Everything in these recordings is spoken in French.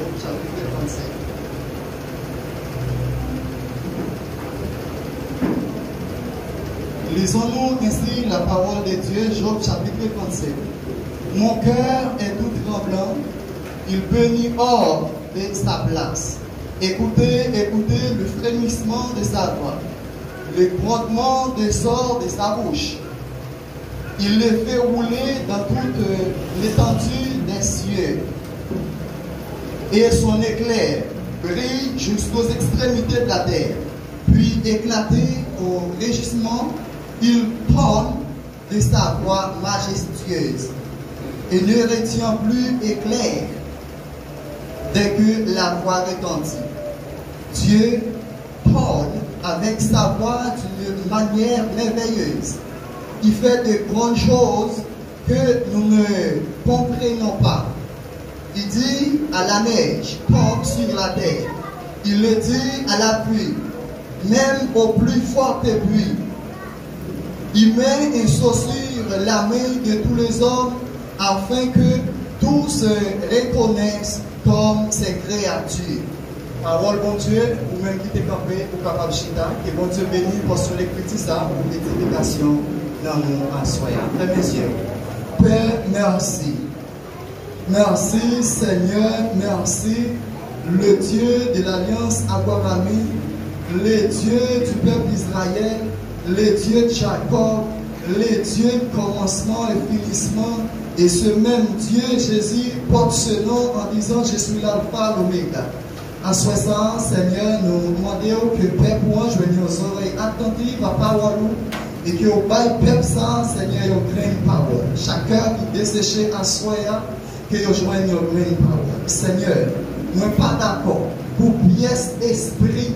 Job chapitre 37. Lisons-nous ainsi la parole de Dieu, Job chapitre 37. Mon cœur est tout tremblant, il bénit hors de sa place. Écoutez, écoutez le frémissement de sa voix, le grondement des sorts de sa bouche. Il le fait rouler dans toute l'étendue des cieux. Et son éclair brille jusqu'aux extrémités de la terre. Puis éclaté au régissement, il trône de sa voix majestueuse et ne retient plus éclair dès que la voix retentit. Dieu trône avec sa voix d'une manière merveilleuse. Il fait de grandes choses que nous ne comprenons pas. Il dit à la neige, tombe sur la terre. Il le dit à la pluie, même aux plus fortes pluies. Il met une chaussure la main de tous les hommes afin que tous se reconnaissent comme ses créatures. Parole, bon Dieu, ou même qui t'es campé, ou capable de chita, que bon Dieu bénisse pour sur l'écriture ça, pour l'édification dans nos assoyants. Frères, messieurs, Père, merci. Merci, Seigneur, merci, le Dieu de l'Alliance abrahamique, le Dieu du peuple d'Israël, le Dieu de Jacob, le Dieu de commencement et finissement, et ce même Dieu, Jésus, porte ce nom en disant, je suis l'alpha, l'oméga. En ce moment, Seigneur, nous demandons que Père pour joigne aux oreilles attentives à parole et que au bail Père ça, Seigneur, il y a une parole. Chacun qui desséché à soi, que vous joignez une parole. Seigneur, nous ne sommes pas d'accord pour pièce esprit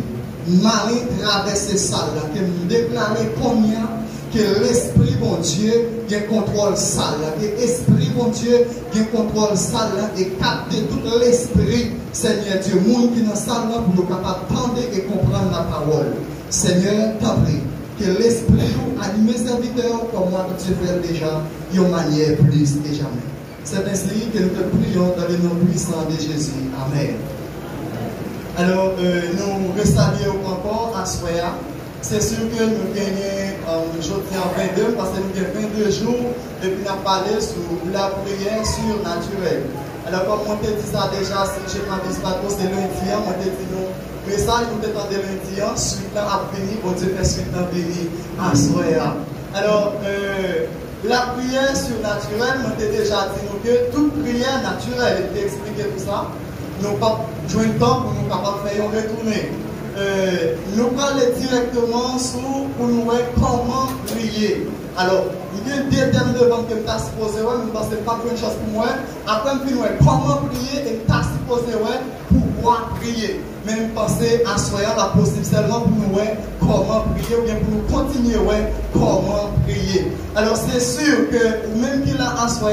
malin traverser ça, que nous déclarer combien que l'esprit, bon Dieu, qui contrôle ça, que l'esprit, bon Dieu, qui contrôle ça, et capter tout l'esprit, Seigneur Dieu, monde qui est dans ça, pour nous capables d'entendre et comprendre la parole. Seigneur, t'en prie, que l'esprit anime mes serviteurs, comme moi, que tu fais déjà, d'une manière plus que jamais. C'est ainsi que nous te prions dans le nom puissant de Jésus. Amen. Alors, nous resaluons encore à Soya. C'est sûr que nous gagnons aujourd'hui en 22 parce que nous avons 22 jours et puis nous avons parlé sur la prière surnaturelle. Alors, comme on te dit ça déjà, si je ne m'avise pas trop, c'est lundi, on te dit nous, message, nous t'attendons lundi, suite à venir, bon Dieu fait suite à venir à Soya. Alors, la prière surnaturelle, on t'a déjà dit nous que toute prière naturelle, je t'ai expliqué tout ça, nous n'avons pas joué le temps pour nous capables de faire retourner. Nous parlons directement sur pour nous voir comment prier. Alors, il y a deux termes devant que je suis supposé, mais parce que ce n'est pas une chose pour moi. Après, je vais comment prier et je suis supposé pouvoir prier. Même penser à soi, la possible seulement pour nous voir comment prier ou bien pour nous continuer comment prier. Alors, c'est sûr que même qu'il a à soi,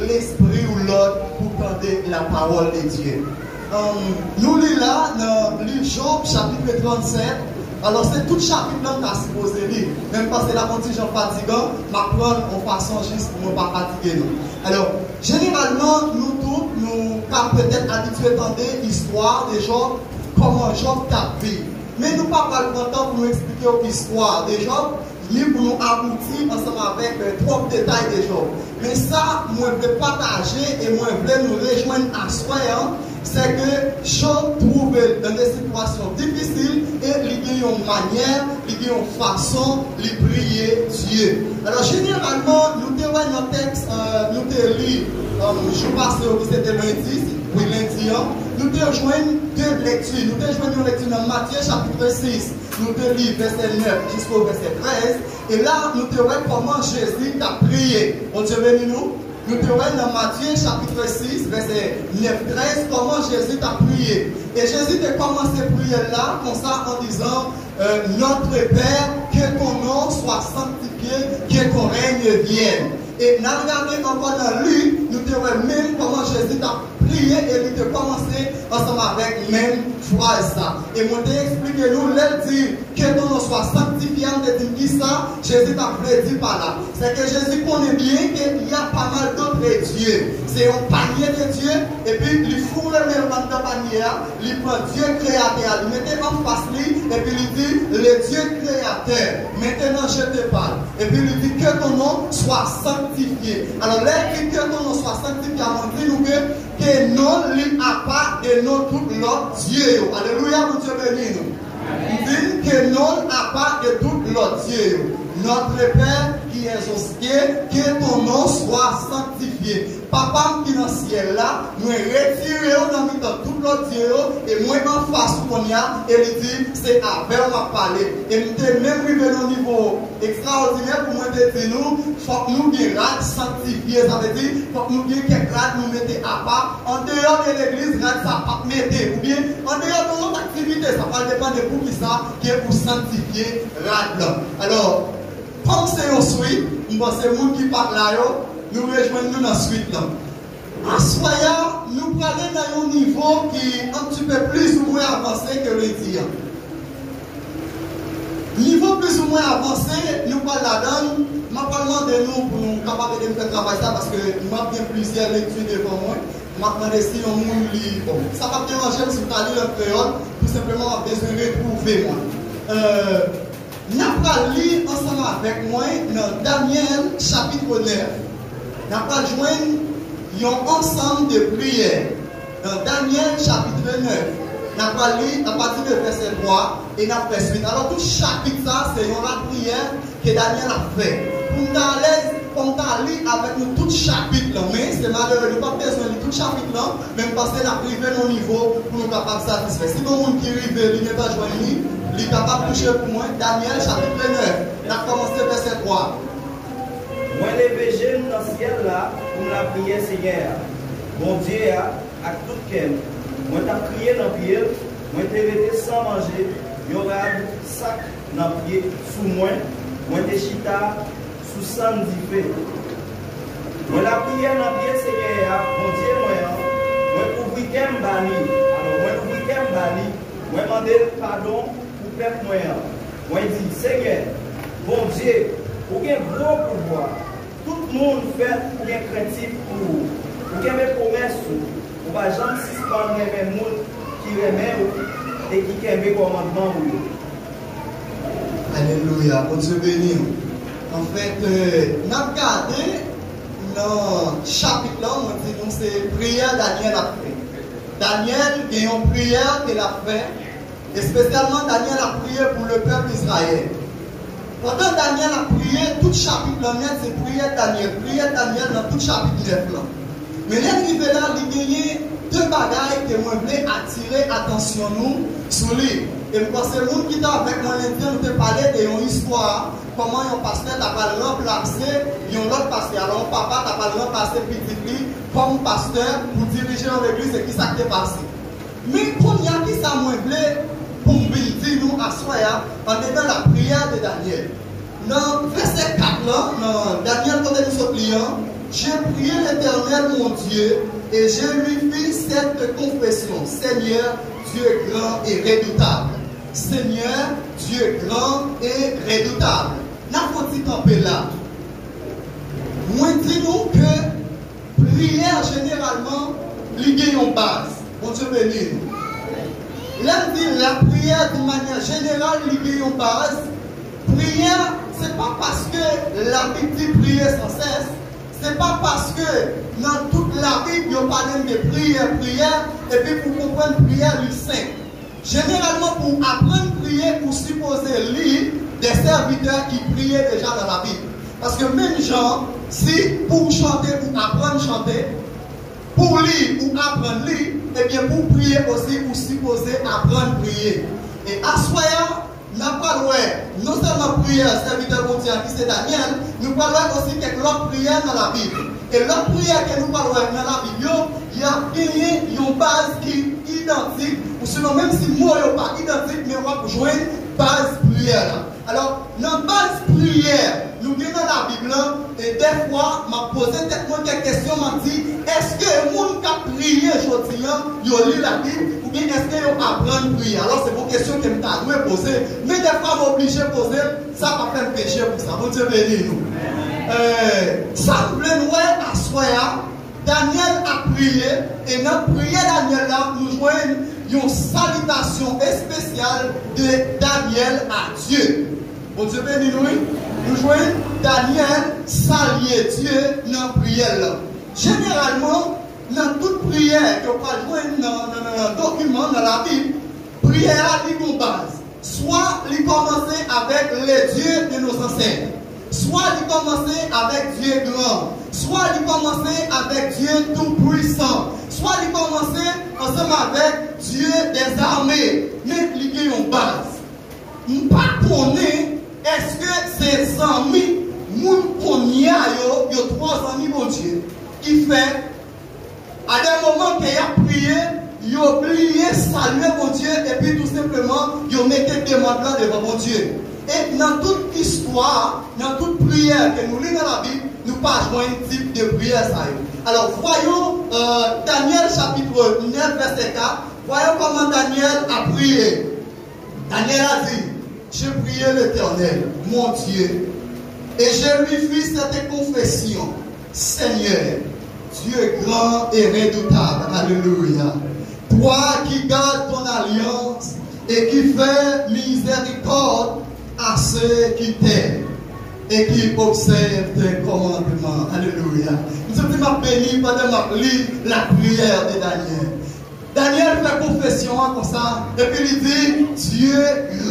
l'esprit ou l'autre pour prendre la parole de Dieu. Nous lisons là dans le livre Job, chapitre 37. Alors, c'est tout chapitre là qu'on a supposé lire. Même parce que la contingent fatigant, m'apprendre en façon juste pour ne pas fatiguer nous. Alors, généralement, nous tous, nous sommes peut-être habitués à entendre l'histoire de Job, comment Job a vécu. Mais nous ne parlons pas le temps pour nous expliquer l'histoire de Job, ni pour nous aboutir ensemble avec trop de détails de Job. Mais ça, moi, je veux partager et moi, je veux nous rejoindre à soi. C'est que Job trouve dans des situations difficiles et il y a une manière, il y a une façon de prier Dieu. Alors généralement, nous avons un texte, nous avons lu, je passe au c'était lundi, oui lundi, nous avons joint deux lectures. Nous avons joint une lecture dans Matthieu chapitre 6, nous avons lu verset 9 jusqu'au verset 13. Et là, nous avons comment Jésus a prié. On Dieu béni nous. Nous trouvons dans Matthieu chapitre 6, verset 9-13, comment Jésus a prié. Et Jésus a commencé à prier là, comme ça, en disant, notre Père, que ton nom soit sanctifié, que ton règne vienne. Et nous regardons encore dans lui, nous trouvons même comment Jésus a prié et il te commencer ensemble avec même phrase ça. Et moi t'ai expliqué nous, l'elle dit que ton nom soit sanctifié, on te dit qui ça, Jésus t'a voulu dire par là. C'est que Jésus connaît bien qu'il y a pas mal d'autres dieux. C'est un panier de dieux, et puis il fourre le même dans le panier, il prend Dieu créateur, il mettait en face lui, et puis il dit le Dieu créateur. Maintenant je te parle. Et puis il dit que ton nom soit sanctifié. Alors là, il dit que ton nom soit sanctifié, on dit nous que non, il n'a pas de nom tout l'autre Dieu. Alléluia, mon Dieu béni nous. Il dit que non n'a pas de tout l'autre Dieu. Notre Père qui est aux cieux, que ton nom soit sanctifié. Papa qui est dans le ciel là, nous retirons dans tout l'autre Dieu et moi en face qu'on y a, et il dit c'est avec moi parler. Et nous sommes même arrivé au niveau extraordinaire pour moi de dire nous, il faut que nous bien sanctifier. Ça veut dire il faut que nous bien quelque chose nous mettons à part. En dehors de l'église, ça pas mettez. Ou bien en dehors de notre activité, ça va dépendre de vous qui ça, qui est pour sanctifier là. Alors, pensez ensuite, nous pensons que les gens qui parlent là, nous rejoignons dans la suite là. En soya, nous parlons dans un niveau qui est un petit peu plus ou moins avancé que le dire. Niveau plus ou moins avancé, nous parlons là-dedans. Je ne vais pas demander nous pour nous capables de faire travailler ça parce que nous avons bien plusieurs lectures devant moi. Je vais demander si on lit. Bon, ça va bien déranger si vous allez le créole, tout simplement on a besoin de retrouver moi. Nous allons lire ensemble avec moi dans Daniel chapitre 9. Nous allons joindre un ensemble de prières. Dans Daniel chapitre 9, nous allons lire à partir du verset 3 et nous allons faire suite. Alors tout chapitre ça, c'est une prière que Daniel a fait. Pour nous à l'aise, on va lire avec nous tout chapitre là, mais c'est malheureux, nous n'avons pas besoin de tout chapitre là, même parce que nous avons privé nos niveaux pour nous capables de satisfaire. Si vous qui arrive, il n'est pas joint, il est capable de toucher pour moi. Daniel chapitre 9, nous avons commencé verset 3. Moi, les végés dans le ciel là, pour la prière, Seigneur. Bon Dieu, à tout cœur. Moi, t'as prié dans le pied, moi, t'ai resté sans manger, il y aura un sac dans le pied sous moi, moi, t'ai chita sous 110 feux. Moi, la prière dans le pied, Seigneur, bon Dieu, moi, ouvrir qu'un bali. Alors, moi, ouvrir qu'un bali, moi, demander pardon pour le peuple, moi, dit, Seigneur, bon Dieu, pour qu'il y ait un gros pouvoir. Tout le monde fait pour un créatif pour qu'il y ait des promesses, pour que les gens suspendent les gens qui remettent et qui aiment les commandements. Alléluia, bon Dieu béni. En fait, nous avons regardé dans le chapitre là, on dit que c'est prière Daniel a fait. Daniel, il y a une prière qu'il a fait, et spécialement Daniel a prié pour le peuple d'Israël. Pendant Daniel a prié, tout chapitre là, c'est prière Daniel dans tout chapitre 9 là. Mais l'arrivée là, il y a deux bagailles que moi voulais attirer attention nous sur lui. Et parce que les gens qui étaient avec moi lundi, nous te parlé d'une histoire, comment un pasteur t'a pas remplacé, un autre pasteur. Alors, un papa t'a pas remplacé petit comme pasteur pour diriger l'église et qui s'est passé. Mais pour y a qui ça moi voulais pour me dire nous à soi, en étant la prière de Daniel. Dans verset 4 là, dans Daniel quand nous sommes clients, j'ai prié l'Éternel mon Dieu et je lui fis cette confession. Seigneur, Dieu grand et redoutable. Seigneur, Dieu grand et redoutable. N'a faut-il camper là? Moi dis-nous que prière généralement, il y a une base. Bon Dieu béni. Là, dit la prière d'une manière générale, il y a une base. Prière, ce n'est pas parce que la Bible dit prier sans cesse. Ce n'est pas parce que dans toute la Bible, il y a parlé de prière, et puis pour comprendre prière, il saint. Généralement, pour apprendre à prier, vous supposez lire des serviteurs qui priaient déjà dans la Bible. Parce que même gens, si pour chanter ou apprendre à chanter, pour lire ou apprendre à lire, et bien pour prier aussi, vous supposez apprendre à prier. Et à soya, nous parlons non seulement prière, serviteur de Dieu qui c'est Daniel, nous parlons aussi quelques autres prières dans la Bible. Et l'autre prière que nous parlons dans la Bible, il y a gagné une base qui est identique, ou sinon même si le mot n'est pas identique, mais on va joindre base prière. Alors, dans base prière, nous venons dans la Bible, et des fois, m'a posé tellement quelques questions, m'a dit, est-ce que les gens qui ont prié aujourd'hui, ils ont lu la Bible, ou bien est-ce qu'ils apprennent à prier? Alors, c'est une question que je dois poser, mais des fois, je suis obligé de poser, ça va faire péché pour ça. Bon Dieu bénisse nous. Ça me plaît, à soi, Daniel a prié, et dans la prière Daniel là, nous joignons une salutation spéciale de Daniel à Dieu. Bon Dieu bénisse nous. Nous joignons Daniel saluer Dieu dans la prière là. Généralement, dans toute prière que vous pouvez joindre dans un document, dans la Bible, prière a une base. Soit il commencer avec les dieux de nos ancêtres, soit il commencer avec Dieu grand, soit il commencer avec Dieu tout-puissant, soit il commencer ensemble avec Dieu des armées, mais il y a une base. Je ne sais pas est-ce que ces amis, il y a trois amis, mon Dieu, qui fait, à des moments qu'il a prié, il a oublié saluer mon Dieu, et puis tout simplement, il a mis des demandes là devant mon Dieu. Et dans toute histoire, dans toute prière que nous lisons dans la Bible, nous ne pas jouer un type de prière. Ça. Alors, voyons Daniel chapitre 9, verset 4. Voyons comment Daniel a prié. Daniel a dit, je priais l'Éternel, mon Dieu, et je lui fis cette confession. Seigneur, Dieu grand et redoutable, alléluia. Toi qui gardes ton alliance et qui fais miséricorde à ceux qui t'aiment et qui observent tes commandements. Alléluia. Nous sommes bénis pendant que lit la prière de Daniel. Daniel fait confession comme ça, et puis il dit Dieu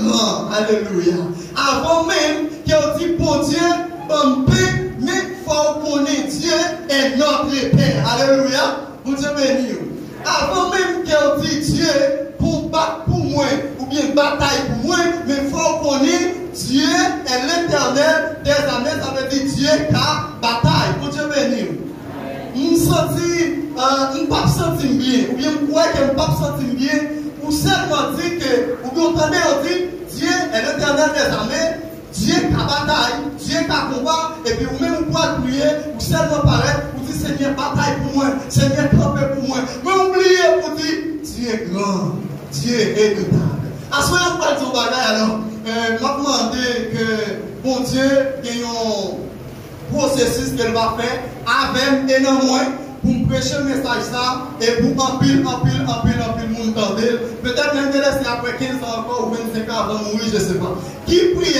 grand. Alléluia. Avant même qu'il dit bon Dieu, bon paix, mais il faut connaître Dieu est notre Père. Alléluia. Vous Dieu béni. Avant même qu'il dit Dieu pour battre pour moi, ou bien bataille pour moi, mais il faut connaître Dieu est l'éternel des armées, ça veut dire Dieu qui a bataille. Pour Dieu béni. Je ne me pas sentir bien, ou bien je crois que je ne pas sentir bien, ou seulement dire que, ou bien entendez, on dit Dieu est l'éternel des armées, Dieu qui a bataille, Dieu qui a combat, et puis ou même vous pouvez prier, ou seulement paraître, vous dites Seigneur, bataille pour moi, Seigneur, campez pour moi. Mais oubliez pour dire Dieu est grand, Dieu est redoutable. À ce moment-là, on parle de bagaille alors. M'a demandé que bon Dieu ait un processus qu'elle va faire avec et non moins pour prêcher le message ça et pour en pile monde entendre. Peut-être même de laisser après 15 ans encore ou 25 ans avant de mourir, je ne sais pas. Qui prie,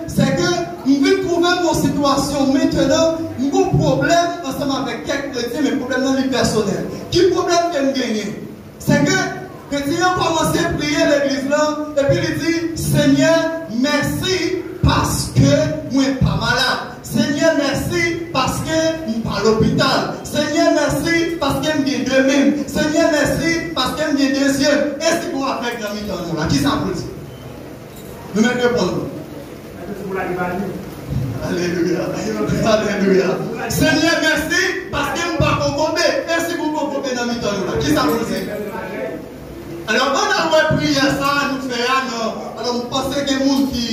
c'est que nous devons trouver mon situation maintenant, mon problème ensemble avec quelques chrétiens, mais problème dans le personnel. Qui problème que nous gagnons? C'est que chrétien a commencé à prier l'église là, et puis il dit Seigneur, merci parce que moi ne suis pas malade. Seigneur, merci parce que je ne suis pas à l'hôpital. Seigneur, merci parce que je suis deux mêmes. Seigneur, merci parce que je suis deuxième. Est-ce qu'on va faire grand mi-temps là? Qui s'applaudit? Nous mettons répondre. Alléluia. Alléluia. Seigneur, merci parce que je ne suis pas concomber. Est-ce que vous concomber dans mi-temps là? Qui s'applaudit? Alors, on a prié ça, nous faisons. Alors, vous pensez qu'il y a des gens qui.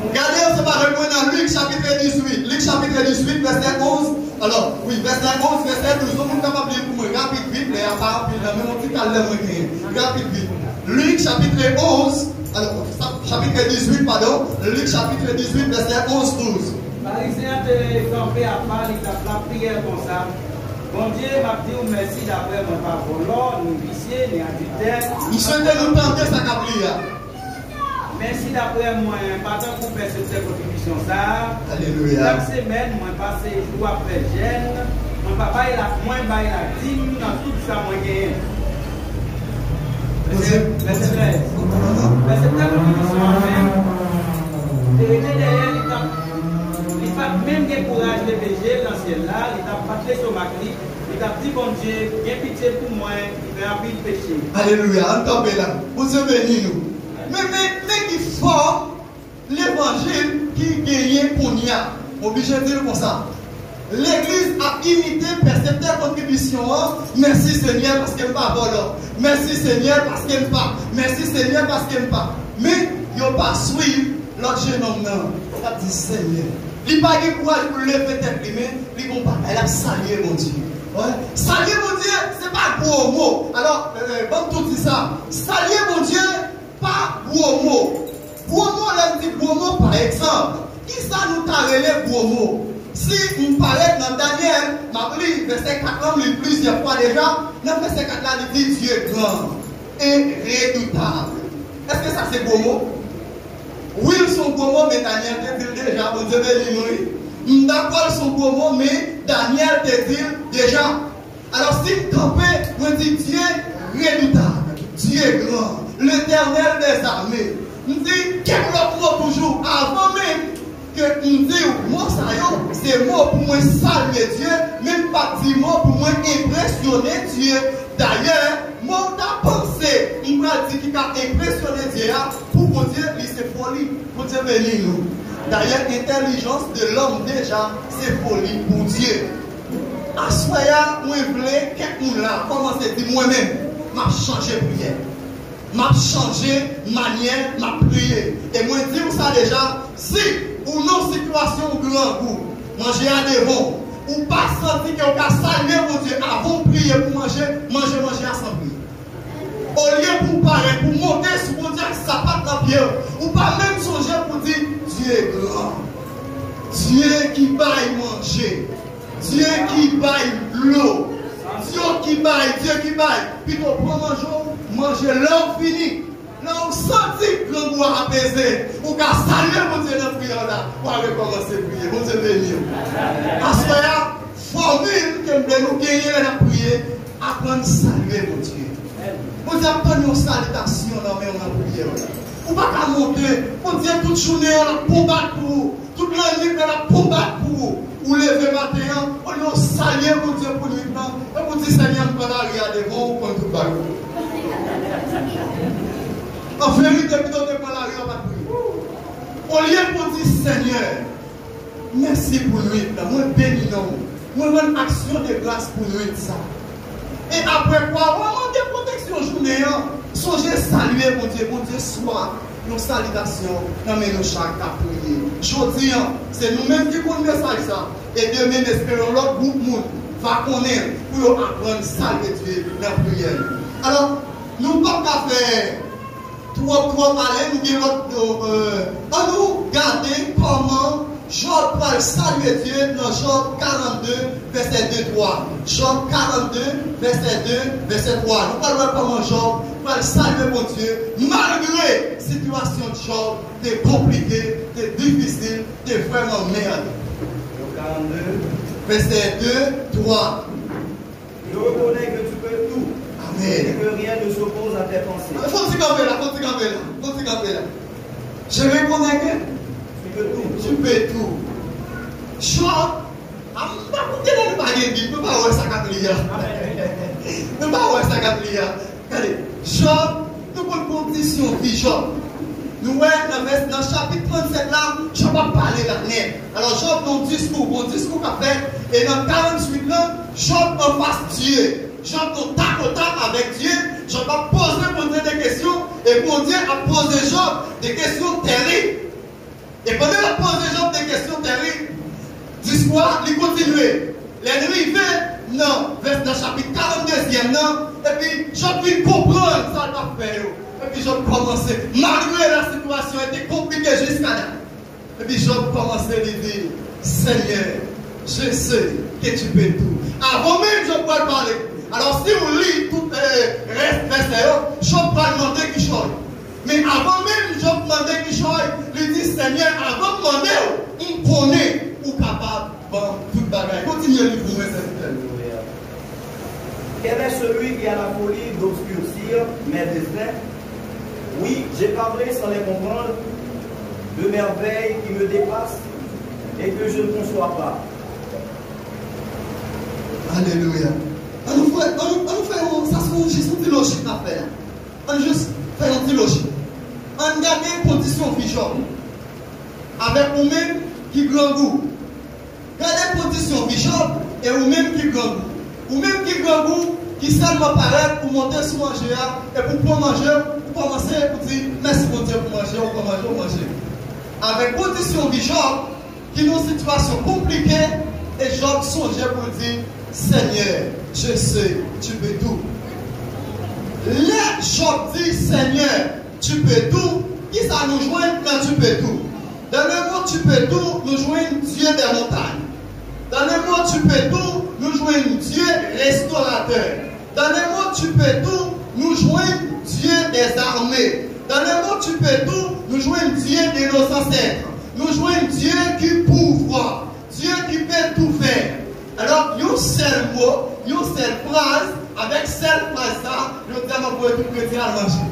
Regardez, on se va répondre dans Luc chapitre 18. Luc chapitre 18, verset 11. Alors, oui, verset 11, verset 12. On est capable de lire pour moi. Rapide, vite, mais à part rapide, même un petit calme, rapide, vite. Luc chapitre 11. Alors, chapitre 18, pardon. Luc chapitre 18, verset 11, 12. Pharisien te campé à part, il t'a la prière comme ça. Bon Dieu m'a dit merci d'après mon pas volant, nous vicier, les adultères. Nous souhaitons nous tenter sa cablia. Merci d'après moi, pas tant pour faire cette contribution ça. Alléluia. Chaque semaine, moi passe jour après jeûne. Mon papa il a moins bail la dîme dans tout ça moi gagne. Verset 13. Verset 13 contribution même. Et derrière il pas même des courage de beiger dans ciel là, il t'a pas sur ma clé. Il t'a dit bon Dieu, viens pitié pour moi, il va rapide péché. Alléluia, on tombe là. Vous êtes bénis nous. Mais il faut l'évangile qui gagne pour nous. Obligé de dire comme ça. L'église a imité percepteur contribution. Merci Seigneur parce qu'elle ne pas volant. Merci Seigneur parce qu'elle ne pas. Merci Seigneur parce qu'elle ne pas. Mais yo pas suivre l'autre jeune homme non. Ça dit Seigneur. Il pas de courage pour lever tête lui-même, il vont pas elle a salué mon Dieu. Ouais. Saluer mon Dieu, c'est pas gros mot. Alors, bon tout dit ça. Saluer mon Dieu, pas gros mot. Gros mot, là, dit gros mot par exemple. Qui ça nous t'a relé gros mot? Si on parlait dans Daniel, m'a pris verset 4 ans, plusieurs fois déjà, dans verset 4 là, il dit Dieu est grand et redoutable. Est-ce que ça c'est gros mot? Oui, son gros mot, mais Daniel te dit déjà, mon Dieu béni. D'accord, son gros mot, mais Daniel te dit déjà. Alors, si vous campez, vous dites Dieu redoutable, Dieu grand, l'éternel des armées. Nous dit, quel autre mot toujours, avant même que nous dit, moi, ça y est, c'est mot pour moi saluer Dieu, même pas dit mot pour moi impressionner Dieu. D'ailleurs, moi, t'as pensé, il m'a dit qu'il a impressionné Dieu, pour vous dire, c'est folie, pour Dieu bénir nous. D'ailleurs, l'intelligence de l'homme déjà, c'est folie pour Dieu. À ce moment-là, moi, je voulais quelqu'un là, commencer à dire moi-même, m'a changé prière. M'a changé manière, m'a prié. Et moi, je dis ça déjà, si, ou non situation grand goût, manger à des bons, ou pas sentir que vous avez salué mon Dieu avant de prier pour manger à sans prier. Au lieu pour parler, pour monter sur mon Dieu, ça part dans pied, ou pas même songer pour dire, Dieu est grand. Dieu qui baille manger. Dieu qui baille l'eau. Dieu qui baille. Puis on prend manger l'heure finie. Là, on sentit que le goût apaisé. On va saluer mon Dieu dans la prière là. On va recommencer à prier. Mon Dieu béni. Parce que la formule que nous gagnons dans la prière, apprendre à saluer mon Dieu. Mon Dieu, apprendre une salutation dans la prière. On va pas monter. On dit toute journée, on a combattu pour vous. Toute la nuit, on a combattu pour vous. Ou lever matin, on a salué mon Dieu pour nous. Et on dit Seigneur, on va regarder bon pour tout bas. En vérité, plutôt que pour la rue, on va prier. Au lieu pour dire Seigneur, merci pour nuit. Moi, bénis nous. Moi, une action de grâce pour nuit. Ça. Et après quoi, on des protection journée. Songez saluer mon Dieu soit nos salutations, dans nos chaque à prier. Je dis, c'est nous-mêmes qui connaissons ça. Et demain, espérons l'autre groupe monde va connaître pour apprendre à saluer Dieu dans la prière. Alors, nous ne pouvons pas faire trop parler, nous nous garder comment Job va saluer Dieu dans Job 42, verset 2-3. Job 42, verset 2, verset 3. Nous parlons comment Job va saluer mon Dieu, malgré la situation de Job, c'est compliqué, c'est difficile, c'est vraiment merde. Job 42, verset 2, 3. Je reconnais que tu peux tout. Amen. Et que rien ne s'oppose à tes pensées. Il faut se camper là. Je reconnais que tu peux tout. Job, ne peux pas voir ça Regardez, Job, nous avons une condition vie Job. Nous voyons dans le chapitre 37 là, Job a parlé là-dedans. Alors Job, bon discours qu'a fait, et dans 48 là, Job en face Dieu. Job en tac au tac avec Dieu. Job a posé des questions, et mon Dieu a posé Job des questions terribles. Et pendant la pose de Job des questions terribles, discours, il continue. L'ennemi fait, non, vers le chapitre 42e, non, et puis Job vient comprendre ça va faire. Et puis Job commençait, malgré la situation était compliquée jusqu'à là. Et puis Job commençait à dire, Seigneur, je sais que tu peux tout. Avant même, Job va parler. Alors si on lit tout le reste, Job va demander qui chose. Mais avant même, Job demandait qu'il change, lui dit Seigneur, avant de demander, on connaît ou capable de toute bagaille. Continuez à lui prouver cette Quel est celui qui a la folie d'obscurcir mes desseins? Oui, j'ai parlé sans les comprendre, de merveilles qui me dépassent et que je ne conçois pas. Alléluia. On nous fait ça, c'est juste une logique à faire. On juste fait une petite logique. On garde une condition vision avec vous-même qui grand goût. Gardez une condition vision et vous-même qui grand goût. Vous-même qui grand goût, qui seulement paraît pour monter sur manger et pour prendre manger, pour commencer pour dire merci mon Dieu pour manger, on peut manger, on manger. Avec condition de Job, qui est une situation compliquée, et Job songeait pour dire Seigneur, je sais, tu peux tout. Là, Job dit Seigneur, tu peux tout. Qui ça nous joint quand tu peux tout? Dans le mot tu peux tout, nous joignons Dieu des montagnes. Dans le mot tu peux tout, nous joignons Dieu restaurateur. Dans le mot tu peux tout, nous joignons Dieu des armées. Dans le mot tu peux tout, nous joignons Dieu de nos ancêtres. Nous joignons Dieu qui pouvoir, Dieu qui peut tout faire. Alors, il y a un seul mot, il y a une seule phrase, avec cette phrase-là, je dis à ma boîte tout chrétien à manger.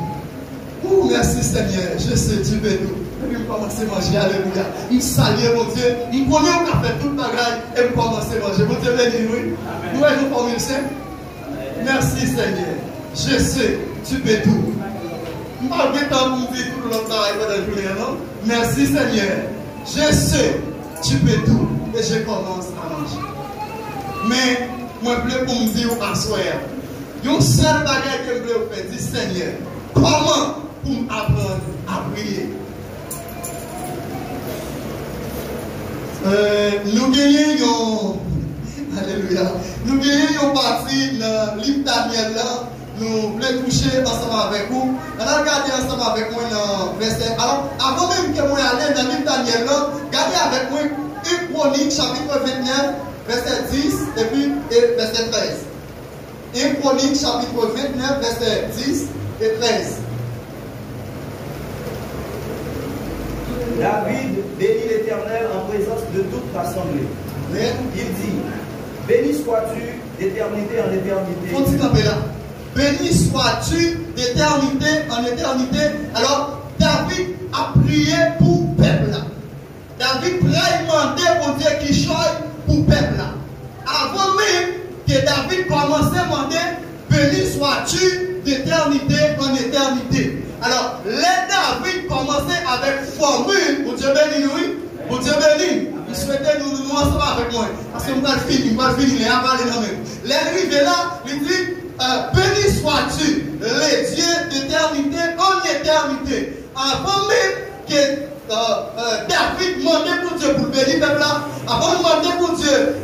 Oh, merci Seigneur, je sais, tu peux tout. Et puis, je commence à manger, alléluia. Il salue mon Dieu, il connaît qu'on a fait toute bagaille, et je commence à manger. Mon Dieu, béni, oui. Nous avons formule simple. Merci Seigneur, je sais, tu peux tout. Je ne vais pas temps pour me dire tout le travail pendant la journée, non? Merci Seigneur, je sais, tu peux tout. Et je commence à manger. Mais, moi, je veux pour me dire à soir, il y a une seule bagarre que je veux faire, dire Seigneur, comment pour m'apprendre à prier? Nous gagnons, alléluia, nous gagnons partie dans le livre Daniel là, nous voulons toucher ensemble avec vous. On a regardé ensemble avec moi dans le verset. Alors, avant même que moi aille dans le livre Daniel là, regardez avec moi 1 Chronique chapitre 29, verset 10 et puis verset 13. 1 Chronique chapitre 29, verset 10 et 13. David bénit l'Éternel en présence de toute l'assemblée. Il dit, béni sois-tu d'éternité en éternité. Faut-il camper là? Béni sois-tu d'éternité en éternité. Alors, David a prié pour le peuple là. David a demandé pour Dieu qui choisit pour le peuple là. Avant même que David commençait à demander, béni sois-tu d'éternité en éternité. Alors, les David commençait avec formule, pour Dieu béni, oui, pour Dieu béni. Je souhaitais nous ensemble avec moi, parce que nous allons finir, les avaler dans même. Les arrivés là, il dit, béni sois-tu, les dieux d'éternité en éternité. Avant même que David demandait pour Dieu pour bénir le peuple là, avant de demander pour Dieu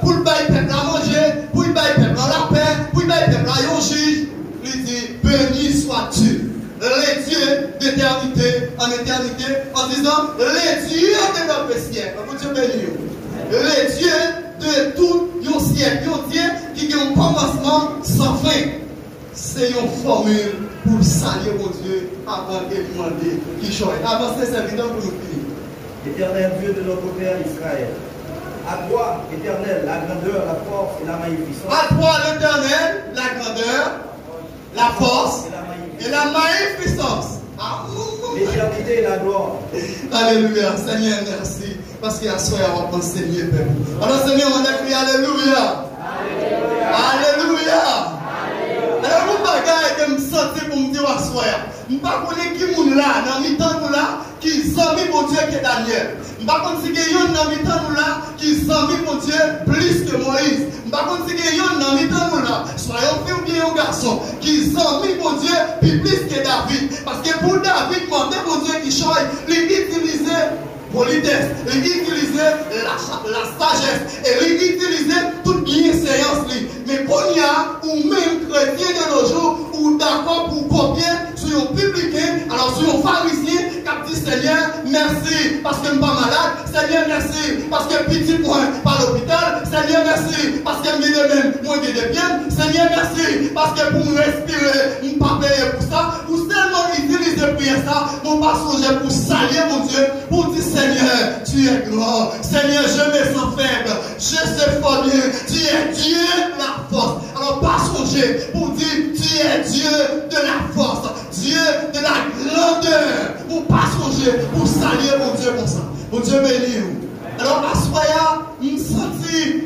pour le bailler peuple à manger, pour le bailler peuple à la paix, pour le bailler peuple à un juge, il dit, béni sois-tu. Les dieux d'éternité en éternité, en disant les dieux de notre siècle. Dieu béni. Les dieux de tout un siècle. Un Dieu qui a un commencement sans fin. C'est une formule pour saluer mon Dieu avant de demander qui choisit. Avancez, c'est évident pour nous finir. Éternel Dieu de notre Père Israël, à toi, Éternel, la grandeur, la force et la magnificence. À toi, l'Éternel, la grandeur, la force et la magnificence. L'éternité et la gloire. Alléluia. Seigneur, merci. Parce qu'il y a soir, on va penser mieux, Père. Alors, Seigneur, on a crié Alléluia. Alléluia. Alors, vous bagaille que me sentir pour me dire à soir. Je ne sais pas qui est là, dans le temps là, qui s'en mon Dieu que Daniel. Je ne sais pas si il y a dans le temps là, qui s'en mon Dieu plus que Moïse. Je ne sais pas si il y a dans le temps là, soyons filles ou bien un garçon, qui s'en mon Dieu plus que David. Parce que pour David, demander mon Dieu qui choisit, il utilisait politesse, il utilisait la sagesse, et il utilisait toute bienséance. Mais quand il y a, ou même chrétien de nos jours, ou d'accord pour copier sur un publicain, alors sur un pharisien, qui a dit Seigneur, merci parce que je ne suis pas malade, Seigneur, merci parce que petit point par l'hôpital, Seigneur, merci parce que je suis même moins de bien, Seigneur, merci parce que pour me respirer, je ne suis pas payé pour ça, ou seulement utiliser prier ça, mon pas songer pour saluer mon Dieu, pour dire Seigneur, tu es grand, Seigneur, je me sens faible, je sais fort bien, tu es Dieu de la force. Alors pas songer pour dire tu es Dieu de la force, Dieu de la grandeur, pour pas songer pour saluer mon Dieu comme ça. Mon Dieu béni. Alors à ce moment-là, nous sentis,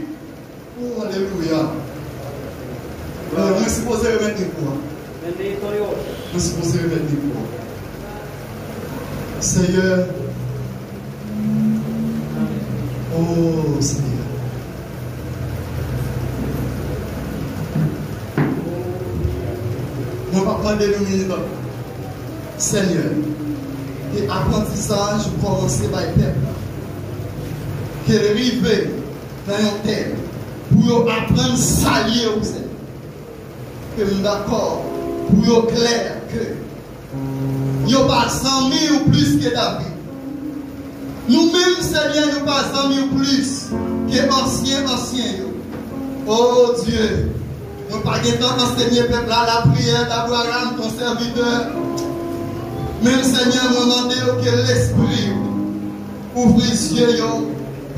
oh alléluia. Je suis supposé remettre des points. Je suis supposé remettre des points. Seigneur, oh Seigneur. On va prendre des minutes. Seigneur, et apprentissage pour commencer par le peuple. Qu'elle arrive dans une terre pour apprendre à s'allier au Seigneur. Que nous d'accord pour clair que nous pas 100 000 ou plus que David. Nous-mêmes, Seigneur, nous pas 100 000 ou plus que anciens. Oh Dieu, nous pas de temps d'enseigner peuple à la prière d'Abraham, ton serviteur. Même Seigneur, nous demandons que l'Esprit ouvre les yeux,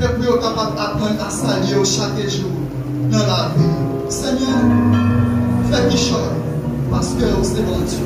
peuple est capable d'apprendre à s'allier chaque jour dans la vie. Seigneur, fais quelque chose parce que c'est bon Dieu.